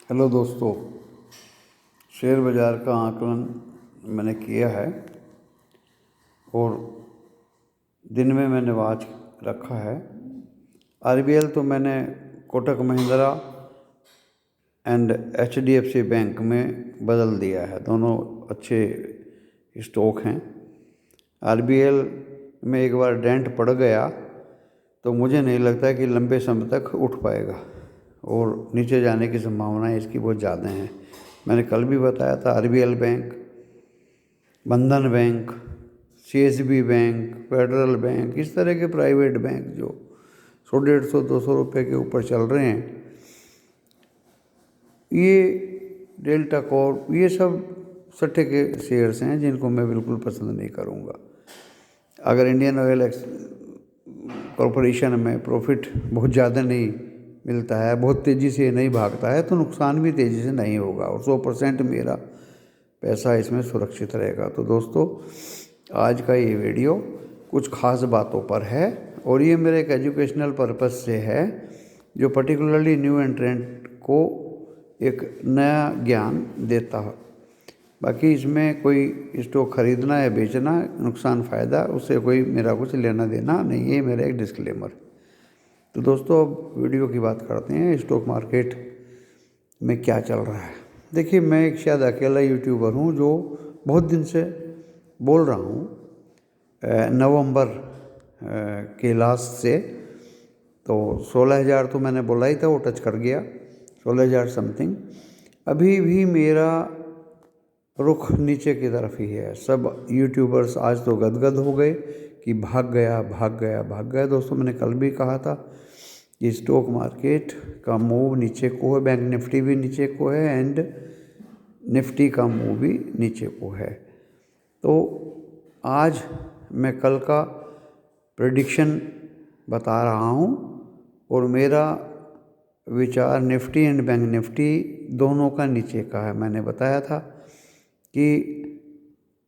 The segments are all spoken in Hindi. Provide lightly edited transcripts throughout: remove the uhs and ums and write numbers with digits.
हेलो दोस्तों, शेयर बाज़ार का आकलन मैंने किया है और दिन में मैंने वॉच रखा है। आरबीएल तो मैंने Kotak Mahindra and HDFC bank में बदल दिया है। दोनों अच्छे स्टॉक हैं। आरबीएल में एक बार डेंट पड़ गया तो मुझे नहीं लगता कि लंबे समय तक उठ पाएगा और नीचे जाने की संभावनाएं इसकी बहुत ज़्यादा हैं। मैंने कल भी बताया था, आरबीएल बैंक, बंधन bank, CSB bank, federal bank, इस तरह के प्राइवेट बैंक जो 100, 150, 200 रुपये के ऊपर चल रहे हैं, ये डेल्टा कॉर्प, ये सब सट्टे के शेयर्स हैं जिनको मैं बिल्कुल पसंद नहीं करूँगा। अगर इंडियन ऑयल कॉरपोरेशन में प्रॉफिट बहुत ज़्यादा नहीं मिलता है, बहुत तेज़ी से नहीं भागता है, तो नुकसान भी तेज़ी से नहीं होगा और 100% मेरा पैसा इसमें सुरक्षित रहेगा। तो दोस्तों, आज का ये वीडियो कुछ ख़ास बातों पर है और ये मेरे एक एजुकेशनल पर्पस से है, जो पर्टिकुलरली न्यू एंट्रेंट को एक नया ज्ञान देता है। बाकी इसमें कोई स्टॉक खरीदना या बेचना, नुकसान फ़ायदा, उससे कोई मेरा कुछ लेना देना नहीं है, मेरा एक डिस्क्लेमर। तो दोस्तों, अब वीडियो की बात करते हैं। स्टॉक मार्केट में क्या चल रहा है। देखिए, मैं एक शायद अकेला यूट्यूबर हूँ जो बहुत दिन से बोल रहा हूँ। नवंबर के लास्ट से तो 16,000 तो मैंने बोला ही था, वो टच कर गया, 16,000 समथिंग। अभी भी मेरा रुख नीचे की तरफ ही है। सब यूट्यूबर्स आज तो गदगद हो गए कि भाग गया भाग गया भाग गया। दोस्तों, मैंने कल भी कहा था कि स्टॉक मार्केट का मूव नीचे को है, बैंक निफ्टी भी नीचे को है एंड निफ्टी का मूव भी नीचे को है। तो आज मैं कल का प्रेडिक्शन बता रहा हूँ और मेरा विचार निफ्टी एंड बैंक निफ्टी दोनों का नीचे का है। मैंने बताया था कि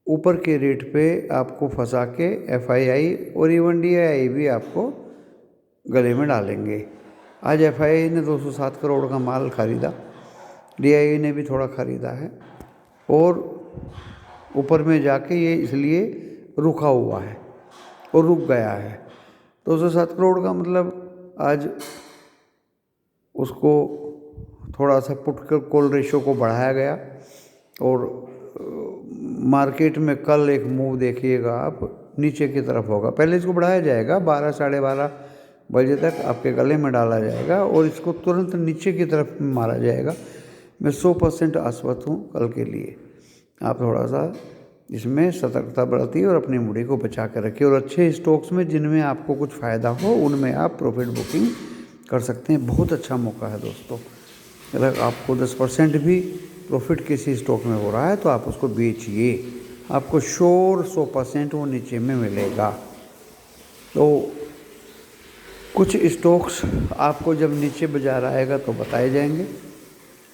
ऊपर के रेट पे आपको फंसा के एफआईआई और इवन डीआईआई भी आपको गले में डालेंगे। आज एफआईआई ने 207 करोड़ का माल खरीदा, डीआईआई ने भी थोड़ा खरीदा है और ऊपर में जाके ये इसलिए रुका हुआ है और रुक गया है। 207 करोड़ का मतलब आज उसको थोड़ा सा पुट कॉल रेशो को बढ़ाया गया और मार्केट में कल एक मूव देखिएगा आप, नीचे की तरफ होगा। पहले इसको बढ़ाया जाएगा, 12, 12:30 बजे तक आपके गले में डाला जाएगा और इसको तुरंत नीचे की तरफ मारा जाएगा। मैं 100% आश्वस्त हूँ कल के लिए। आप थोड़ा सा इसमें सतर्कता बरतिए और अपनी मुड़ी को बचा कर रखिए और अच्छे स्टॉक्स में जिनमें आपको कुछ फ़ायदा हो उनमें आप प्रॉफिट बुकिंग कर सकते हैं। बहुत अच्छा मौका है दोस्तों। अगर आपको 10% भी प्रॉफिट किसी स्टॉक में हो रहा है तो आप उसको बेचिए, आपको श्योर 100% वो नीचे में मिलेगा। तो कुछ स्टॉक्स आपको जब नीचे बाजार आएगा तो बताए जाएंगे।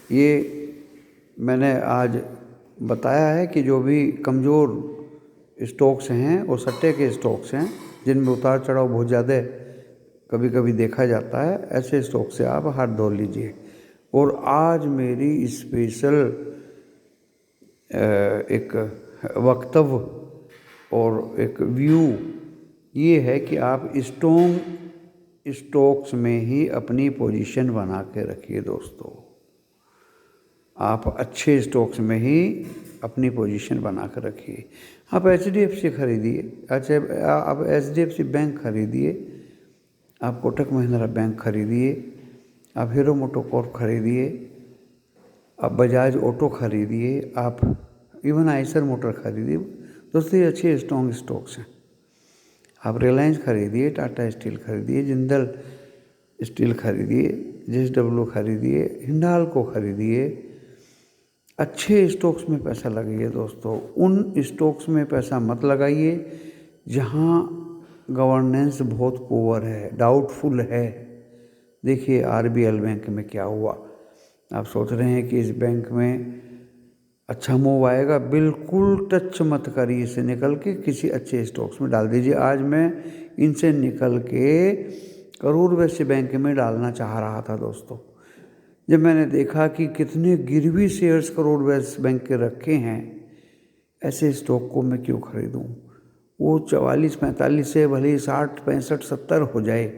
ये मैंने आज बताया है कि जो भी कमज़ोर स्टॉक्स हैं वो सट्टे के स्टॉक्स हैं, जिनमें उतार चढ़ाव बहुत ज़्यादा कभी कभी देखा जाता है। ऐसे स्टॉक से आप हाथ धो लीजिए। और आज मेरी स्पेशल एक वक्तव्य और एक व्यू ये है कि आप स्ट्रॉन्ग स्टॉक्स में ही अपनी पोजीशन बना के रखिए दोस्तों। आप अच्छे स्टॉक्स में ही अपनी पोजीशन बना कर रखिए। आप एचडीएफसी खरीदिए, अच्छा आप एचडीएफसी बैंक खरीदिए, आप कोटक महिंद्रा बैंक खरीदिए, आप हीरो मोटोकॉर्प खरीदिए, आप बजाज ऑटो खरीदिए, आप इवन आइसर मोटर खरीदिए। दोस्तों, ये अच्छे स्ट्रॉन्ग स्टॉक्स हैं। आप रिलायंस खरीदिए, टाटा स्टील खरीदिए, जिंदल स्टील खरीदिए, जेएसडब्ल्यू खरीदिए, हिंडाल्को खरीदिए। अच्छे स्टॉक्स में पैसा लगाइए दोस्तों। उन स्टॉक्स में पैसा मत लगाइए जहाँ गवर्नेंस बहुत पुअर है, डाउटफुल है। देखिए आरबीएल बैंक में क्या हुआ। आप सोच रहे हैं कि इस बैंक में अच्छा मूव आएगा, बिल्कुल टच मत करिए। इसे निकल के किसी अच्छे स्टॉक्स में डाल दीजिए। आज मैं इनसे निकल के करूर वैश्य बैंक में डालना चाह रहा था दोस्तों, जब मैंने देखा कि कितने गिरवी शेयर्स करोड़ बैंक के रखे हैं, ऐसे स्टॉक को मैं क्यों खरीदूं। वो 44-45 से भले ही 60-65-70 हो जाए,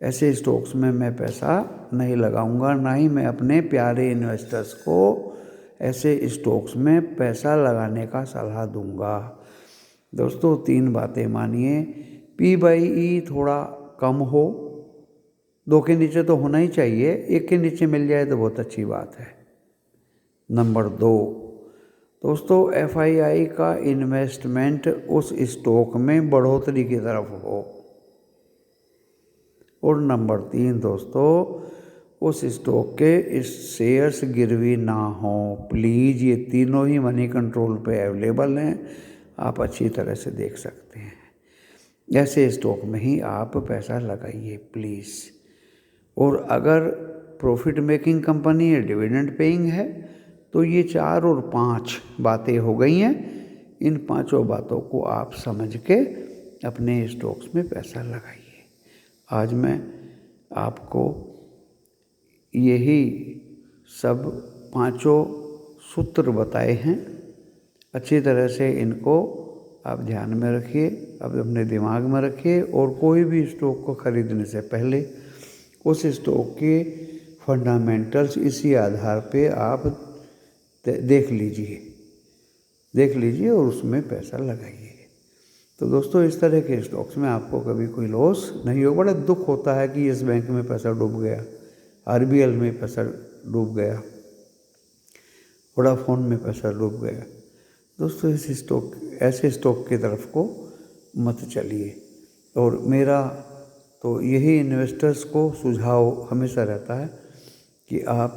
ऐसे स्टॉक्स में मैं पैसा नहीं लगाऊंगा, ना ही मैं अपने प्यारे इन्वेस्टर्स को ऐसे स्टॉक्स में पैसा लगाने का सलाह दूंगा। दोस्तों 3 बातें मानिए। P/E थोड़ा कम हो, 2 के नीचे तो होना ही चाहिए, 1 के नीचे मिल जाए तो बहुत अच्छी बात है। नंबर 2, दोस्तों FII का इन्वेस्टमेंट उस स्टॉक में बढ़ोतरी की तरफ हो। और नंबर 3 दोस्तों, उस स्टॉक के इस शेयर्स गिरवी ना हो। प्लीज़, ये तीनों ही मनी कंट्रोल पे अवेलेबल हैं, आप अच्छी तरह से देख सकते हैं। ऐसे स्टॉक में ही आप पैसा लगाइए प्लीज़। और अगर प्रॉफिट मेकिंग कंपनी है, डिविडेंड पेइंग है, तो ये 4 और 5 बातें हो गई हैं। इन 5 बातों को आप समझ के अपने स्टॉक्स में पैसा लगाइए। आज मैं आपको यही सब 5 सूत्र बताए हैं। अच्छी तरह से इनको आप ध्यान में रखिए, आप अपने दिमाग में रखिए, और कोई भी स्टॉक को खरीदने से पहले उस स्टॉक के फंडामेंटल्स इसी आधार पे आप देख लीजिए और उसमें पैसा लगाइए। तो दोस्तों इस तरह के स्टॉक्स में आपको कभी कोई लॉस नहीं हो। बड़ा दुख होता है कि इस बैंक में पैसा डूब गया, RBL में पैसा डूब गया, वोडाफोन में पैसा डूब गया। दोस्तों ऐसे स्टॉक की तरफ को मत चलिए। और मेरा तो यही इन्वेस्टर्स को सुझाव हमेशा रहता है कि आप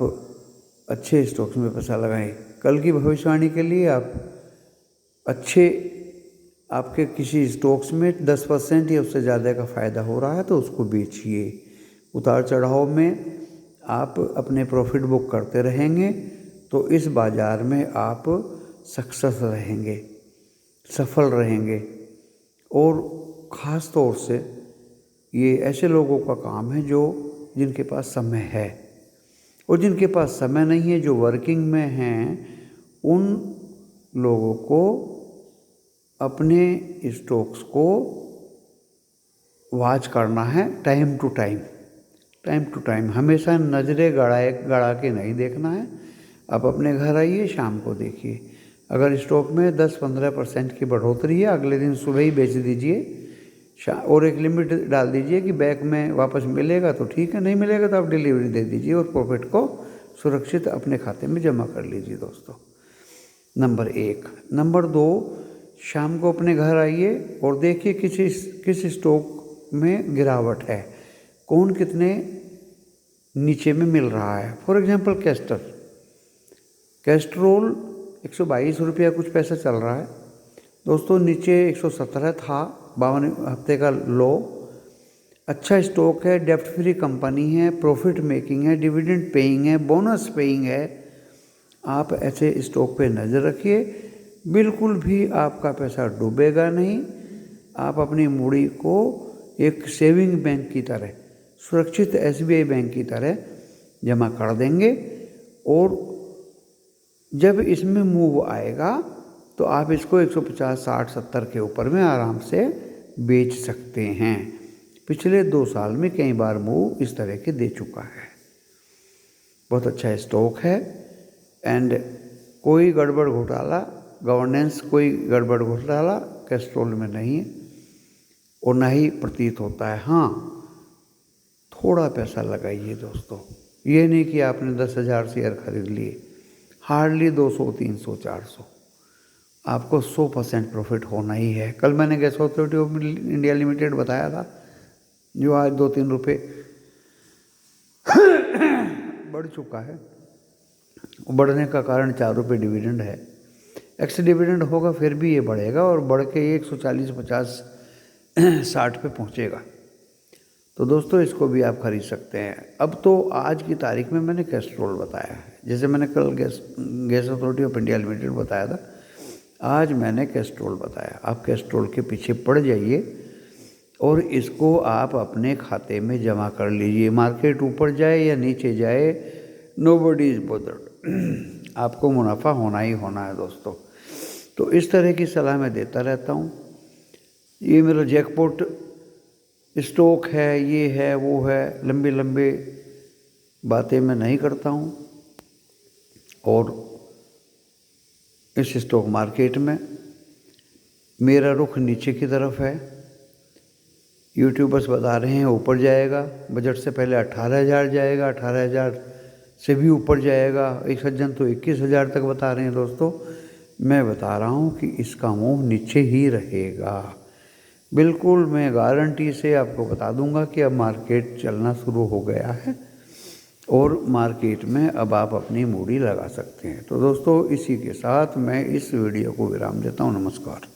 अच्छे स्टॉक्स में पैसा लगाएं। कल की भविष्यवाणी के लिए आपके किसी स्टॉक्स में 10% या उससे ज़्यादा का फ़ायदा हो रहा है तो उसको बेचिए। उतार चढ़ाव में आप अपने प्रॉफिट बुक करते रहेंगे तो इस बाज़ार में आप सक्सेस रहेंगे, सफल रहेंगे। और ख़ास तौर से ये ऐसे लोगों का काम है जिनके पास समय है, और जिनके पास समय नहीं है, जो वर्किंग में हैं, उन लोगों को अपने स्टॉक्स को वॉच करना है टाइम टू टाइम। हमेशा नज़रें गड़ा के नहीं देखना है। आप अपने घर आइए, शाम को देखिए, अगर स्टॉक में 10-15% की बढ़ोतरी है, अगले दिन सुबह ही बेच दीजिए, और एक लिमिट डाल दीजिए कि बैंक में वापस मिलेगा तो ठीक है, नहीं मिलेगा तो आप डिलीवरी दे दीजिए और प्रॉफिट को सुरक्षित अपने खाते में जमा कर लीजिए। दोस्तों नंबर 1। नंबर 2, शाम को अपने घर आइए और देखिए किस स्टॉक में गिरावट है, कौन कितने नीचे में मिल रहा है। फॉर एग्जांपल कैस्ट्रोल 122 रुपया कुछ पैसा चल रहा है दोस्तों, नीचे 117 था, 52 हफ्ते का लो। अच्छा स्टॉक है, डेप्ट फ्री कंपनी है, प्रॉफिट मेकिंग है, डिविडेंड पेइंग है, बोनस पेइंग है। आप ऐसे स्टॉक पे नज़र रखिए, बिल्कुल भी आपका पैसा डूबेगा नहीं। आप अपनी मूड़ी को एक सेविंग बैंक की तरह, सुरक्षित SBI बैंक की तरह जमा कर देंगे, और जब इसमें मूव आएगा तो आप इसको 150, 60, 70 के ऊपर में आराम से बेच सकते हैं। पिछले 2 साल में कई बार मूव इस तरह के दे चुका है। बहुत अच्छा स्टॉक है, एंड कोई गड़बड़ घोटाला, गवर्नेंस कोई गड़बड़ घोटाला कैस्ट्रोल में नहीं है, और ना ही प्रतीत होता है। हाँ, थोड़ा पैसा लगाइए दोस्तों, ये नहीं कि आपने 10,000 शेयर खरीद लिए, हार्डली 200, 300, 400, आपको 100% प्रॉफिट होना ही है। कल मैंने gas authority of India limited बताया था, जो आज 2-3 रुपये बढ़ चुका है। बढ़ने का कारण 4 रुपये डिविडेंड है, एक्स डिविडेंड होगा फिर भी ये बढ़ेगा, और बढ़ के 140, 50, 60 पे पहुँचेगा। तो दोस्तों इसको भी आप खरीद सकते हैं। अब तो आज की तारीख में मैंने कैस्ट्रोल बताया है, जैसे मैंने कल gas authority of India limited बताया था, आज मैंने कैस्ट्रोल बताया। आप कैस्ट्रोल के पीछे पड़ जाइए और इसको आप अपने खाते में जमा कर लीजिए। मार्केट ऊपर जाए या नीचे जाए, नोबडी इज़ बॉदर्ड। आपको मुनाफा होना ही होना है दोस्तों। तो इस तरह की सलाह मैं देता रहता हूँ। ये मेरा जैकपॉट स्टॉक है, ये है, वो है, लंबे लंबे बातें मैं नहीं करता हूँ। और इस स्टॉक मार्केट में मेरा रुख नीचे की तरफ है। यूट्यूबर्स बता रहे हैं ऊपर जाएगा, बजट से पहले 18,000 जाएगा, 18,000 से भी ऊपर जाएगा, एक सज्जन तो 21,000 तक बता रहे हैं दोस्तों। मैं बता रहा हूँ कि इसका मूव नीचे ही रहेगा। बिल्कुल मैं गारंटी से आपको बता दूंगा कि अब मार्केट चलना शुरू हो गया है और मार्केट में अब आप अपनी मूड़ी लगा सकते हैं। तो दोस्तों इसी के साथ मैं इस वीडियो को विराम देता हूँ। नमस्कार।